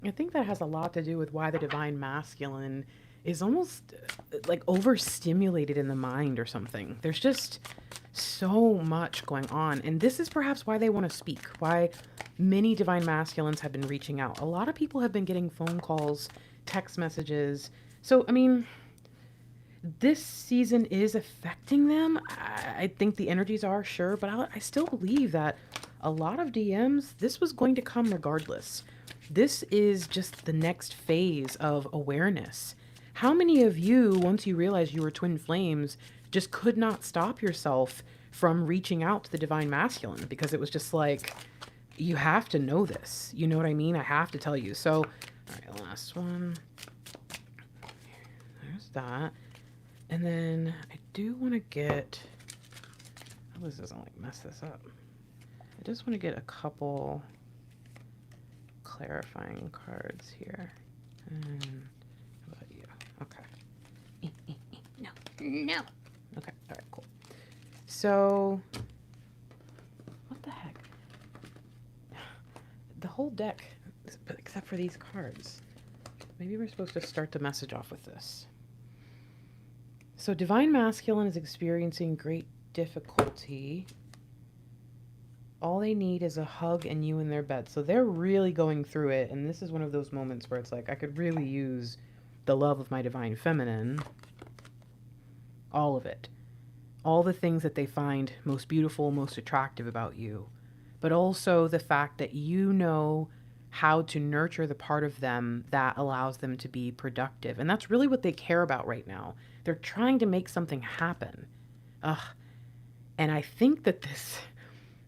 I think that has a lot to do with why the divine masculine is almost like overstimulated in the mind or something. There's just so much going on. And this is perhaps why they want to speak, why many divine masculines have been reaching out. A lot of people have been getting phone calls, text messages. So, I mean, this season is affecting them. I think the energies are, sure, but I still believe that a lot of DMs, this was going to come regardless. This is just the next phase of awareness. How many of you, once you realized you were twin flames, just could not stop yourself from reaching out to the divine masculine because it was just like, you have to know this. You know what I mean? I have to tell you. So, all right, last one. There's that. And then I do want to get, oh, this doesn't like mess this up. I just want to get a couple clarifying cards here. And how about you? Okay. No, no. Okay, all right, cool. So, what the heck? The whole deck, except for these cards. Maybe we're supposed to start the message off with this. So divine masculine is experiencing great difficulty. All they need is a hug and you in their bed. So they're really going through it. And this is one of those moments where it's like, I could really use the love of my divine feminine. All of it. All the things that they find most beautiful, most attractive about you. But also the fact that you know how to nurture the part of them that allows them to be productive. And that's really what they care about right now. They're trying to make something happen. Ugh. And I think that this,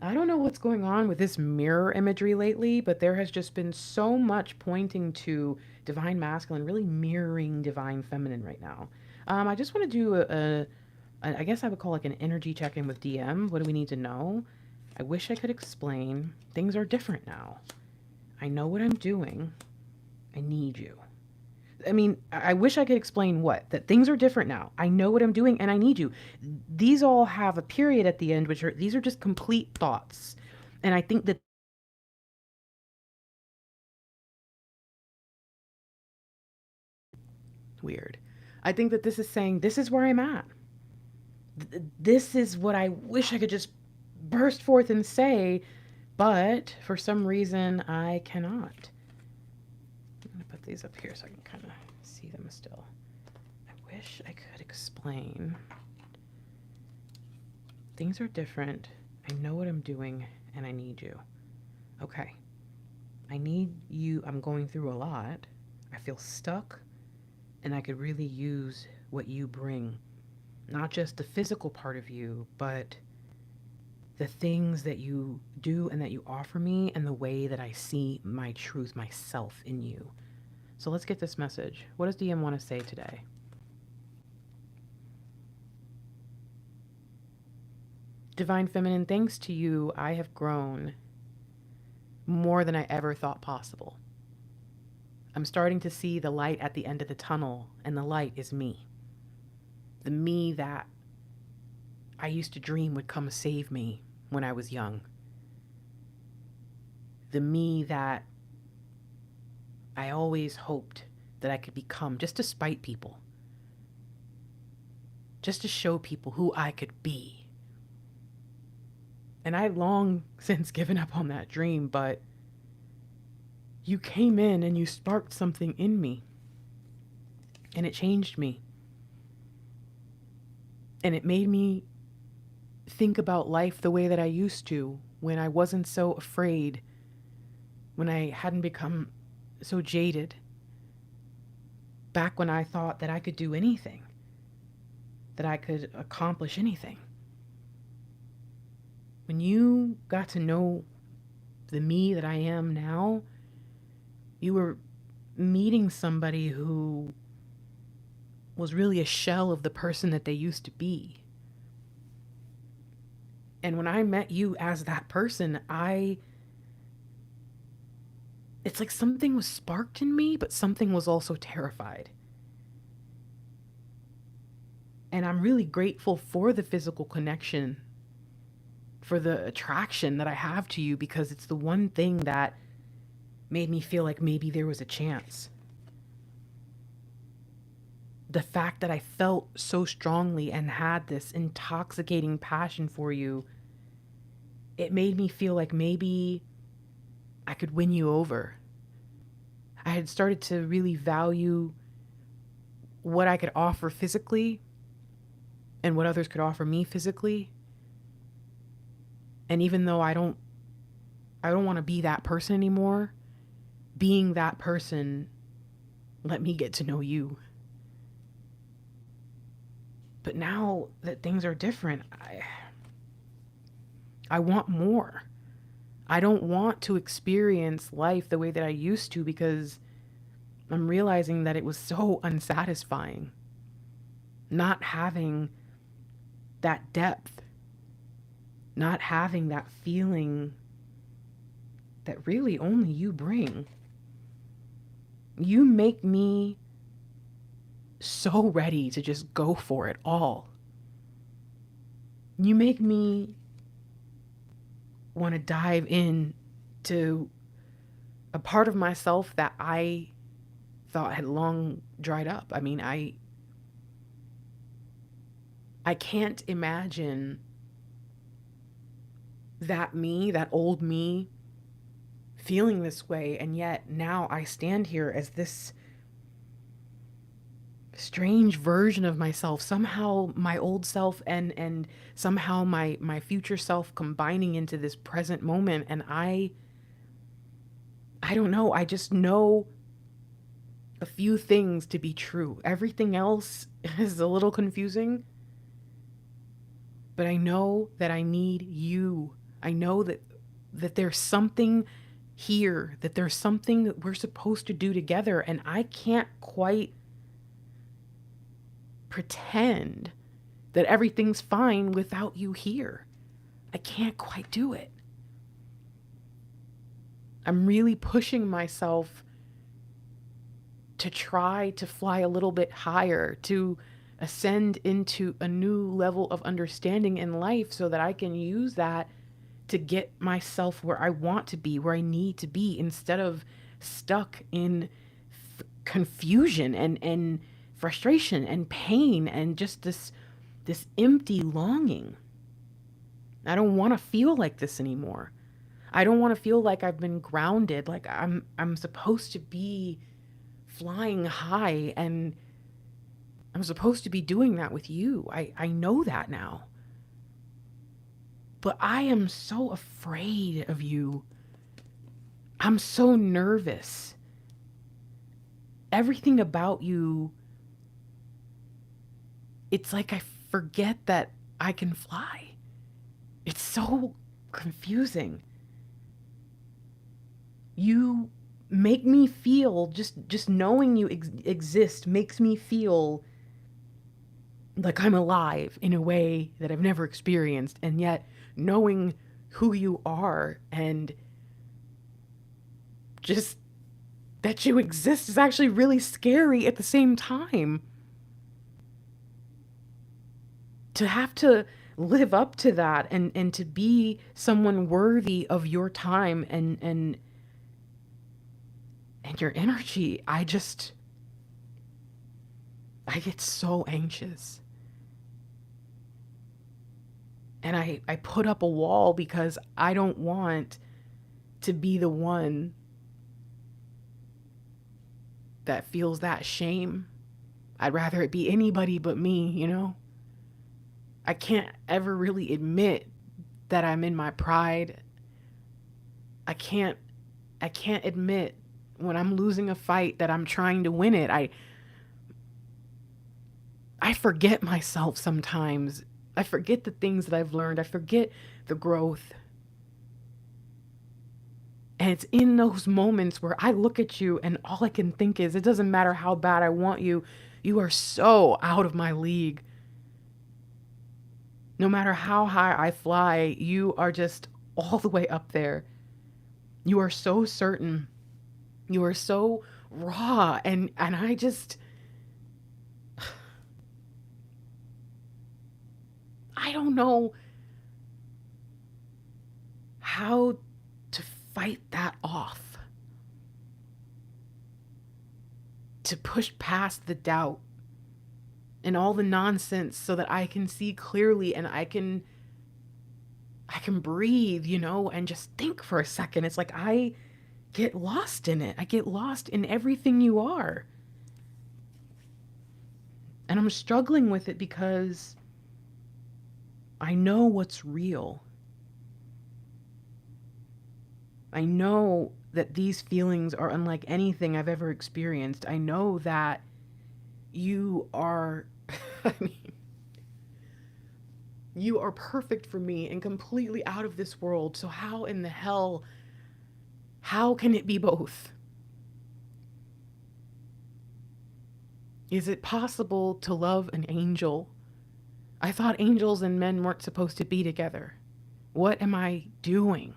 I don't know what's going on with this mirror imagery lately, but there has just been so much pointing to divine masculine, really mirroring divine feminine right now. I just want to do I guess I would call like an energy check-in with DM. What do we need to know? I wish I could explain. Things are different now. I know what I'm doing. I need you. I mean, I wish I could explain what? That things are different now. I know what I'm doing and I need you. These all have a period at the end, which are, these are just complete thoughts. And I think that weird. I think that this is saying, this is where I'm at. This is what I wish I could just burst forth and say, but for some reason I cannot. I'm going to put these up here so I can kind of see them still. I wish I could explain. Things are different. I know what I'm doing and I need you. Okay. I need you. I'm going through a lot. I feel stuck and I could really use what you bring. Not just the physical part of you, but the things that you do and that you offer me and the way that I see my truth, myself in you. So let's get this message. What does DM want to say today? Divine Feminine, thanks to you, I have grown more than I ever thought possible. I'm starting to see the light at the end of the tunnel, and the light is me. The me that I used to dream would come save me when I was young. The me that I always hoped that I could become just to spite people. Just to show people who I could be. And I had long since given up on that dream, but you came in and you sparked something in me. And it changed me. And it made me think about life the way that I used to, when I wasn't so afraid, when I hadn't become so jaded, back when I thought that I could do anything, that I could accomplish anything. When you got to know the me that I am now, you were meeting somebody who was really a shell of the person that they used to be. And when I met you as that person, it's like something was sparked in me, but something was also terrified. And I'm really grateful for the physical connection, for the attraction that I have to you, because it's the one thing that made me feel like maybe there was a chance. The fact that I felt so strongly and had this intoxicating passion for you, it made me feel like maybe I could win you over. I had started to really value what I could offer physically and what others could offer me physically. And even though I don't want to be that person anymore, being that person let me get to know you. But now that things are different, I want more. I don't want to experience life the way that I used to, because I'm realizing that it was so unsatisfying not having that depth, not having that feeling that really only you bring. You make me so ready to just go for it all. You make me want to dive in to a part of myself that I thought had long dried up. I mean, I can't imagine that me, that old me, feeling this way, and yet now I stand here as this strange version of myself, somehow my old self and somehow my future self combining into this present moment. And I don't know, I just know a few things to be true. Everything else is a little confusing, but I know that I need you. I know that there's something here, that there's something that we're supposed to do together, and I can't quite pretend that everything's fine without you here. I can't quite do it. I'm really pushing myself to try to fly a little bit higher, to ascend into a new level of understanding in life so that I can use that to get myself where I want to be, where I need to be, instead of stuck in confusion and frustration and pain and just this empty longing. I don't want to feel like this anymore. I don't want to feel like I've been grounded, like I'm supposed to be flying high, and I'm supposed to be doing that with you. I know that now. But I am so afraid of you. I'm so nervous. Everything about you, it's like I forget that I can fly. It's so confusing. You make me feel, just knowing you exist makes me feel like I'm alive in a way that I've never experienced. And yet knowing who you are and just that you exist is actually really scary at the same time. To have to live up to that and to be someone worthy of your time and your energy, I get so anxious. And I put up a wall because I don't want to be the one that feels that shame. I'd rather it be anybody but me, you know? I can't ever really admit that I'm in my pride. I can't admit when I'm losing a fight that I'm trying to win it. I forget myself sometimes. I forget the things that I've learned. I forget the growth. And it's in those moments where I look at you and all I can think is, it doesn't matter how bad I want you, you are so out of my league. No matter how high I fly, you are just all the way up there. You are so certain. You are so raw. And I just, I don't know how to fight that off. to push past the doubt and all the nonsense so that I can see clearly and I can breathe, and just think for a second. It's like I get lost in it. I get lost in everything you are. And I'm struggling with it because I know what's real. I know that these feelings are unlike anything I've ever experienced. I know that you are, I mean, you are perfect for me and completely out of this world. So how in the hell, how can it be both? Is it possible to love an angel? I thought angels and men weren't supposed to be together. What am I doing?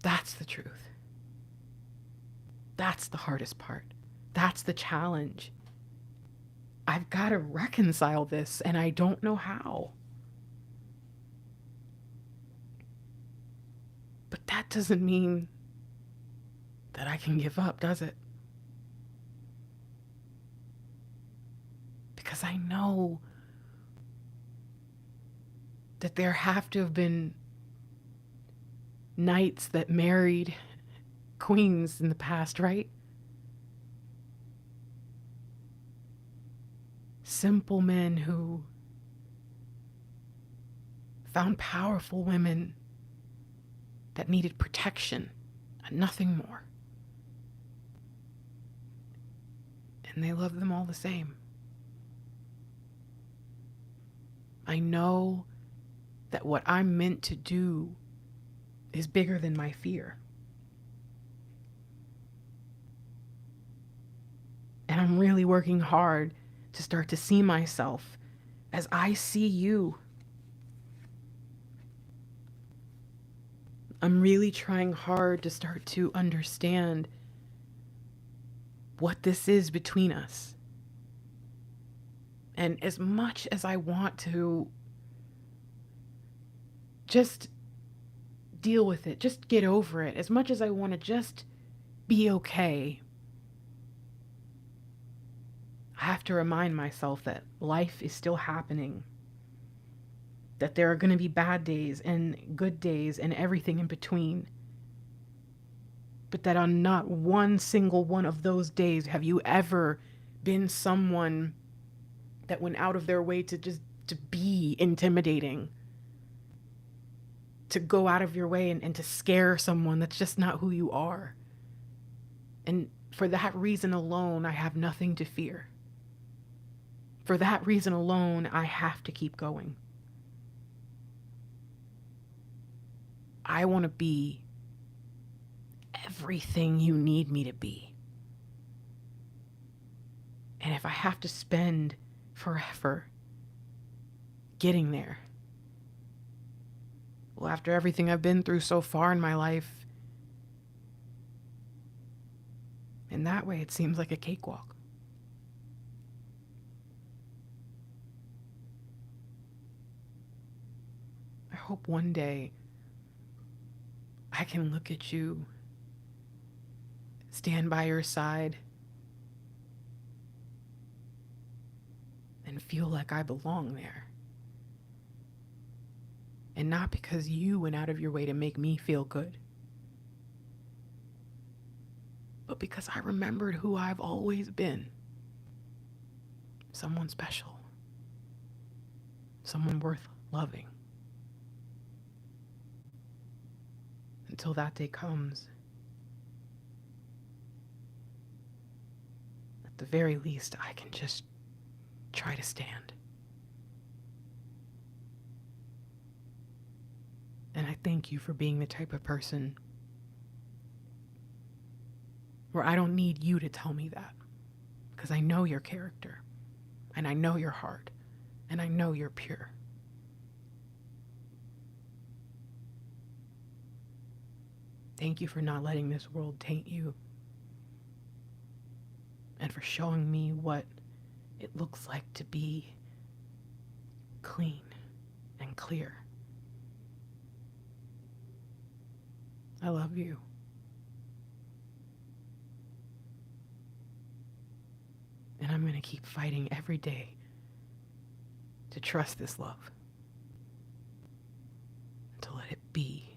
That's the truth. That's the hardest part. That's the challenge. I've got to reconcile this, and I don't know how. But that doesn't mean that I can give up, does it? Because I know that there have to have been knights that married queens in the past, right? Simple men who found powerful women that needed protection and nothing more. And they loved them all the same. I know that what I'm meant to do is bigger than my fear. And I'm really working hard to start to see myself as I see you. I'm really trying hard to start to understand what this is between us. And as much as I want to just deal with it, just get over it, as much as I want to just be okay, I have to remind myself that life is still happening, that there are going to be bad days and good days and everything in between. But that on not one single one of those days have you ever been someone that went out of their way to be intimidating, to go out of your way and to scare someone that's just not who you are. And for that reason alone, I have nothing to fear. For that reason alone, I have to keep going. I want to be everything you need me to be. And if I have to spend forever getting there, well, after everything I've been through so far in my life, in that way, it seems like a cakewalk. I hope one day I can look at you, stand by your side, and feel like I belong there. And not because you went out of your way to make me feel good, but because I remembered who I've always been. Someone special. Someone worth loving. Until that day comes, at the very least, I can just try to stand. And I thank you for being the type of person where I don't need you to tell me that, because I know your character, and I know your heart, and I know you're pure. Thank you for not letting this world taint you, and for showing me what it looks like to be clean and clear. I love you. And I'm going to keep fighting every day to trust this love, to let it be.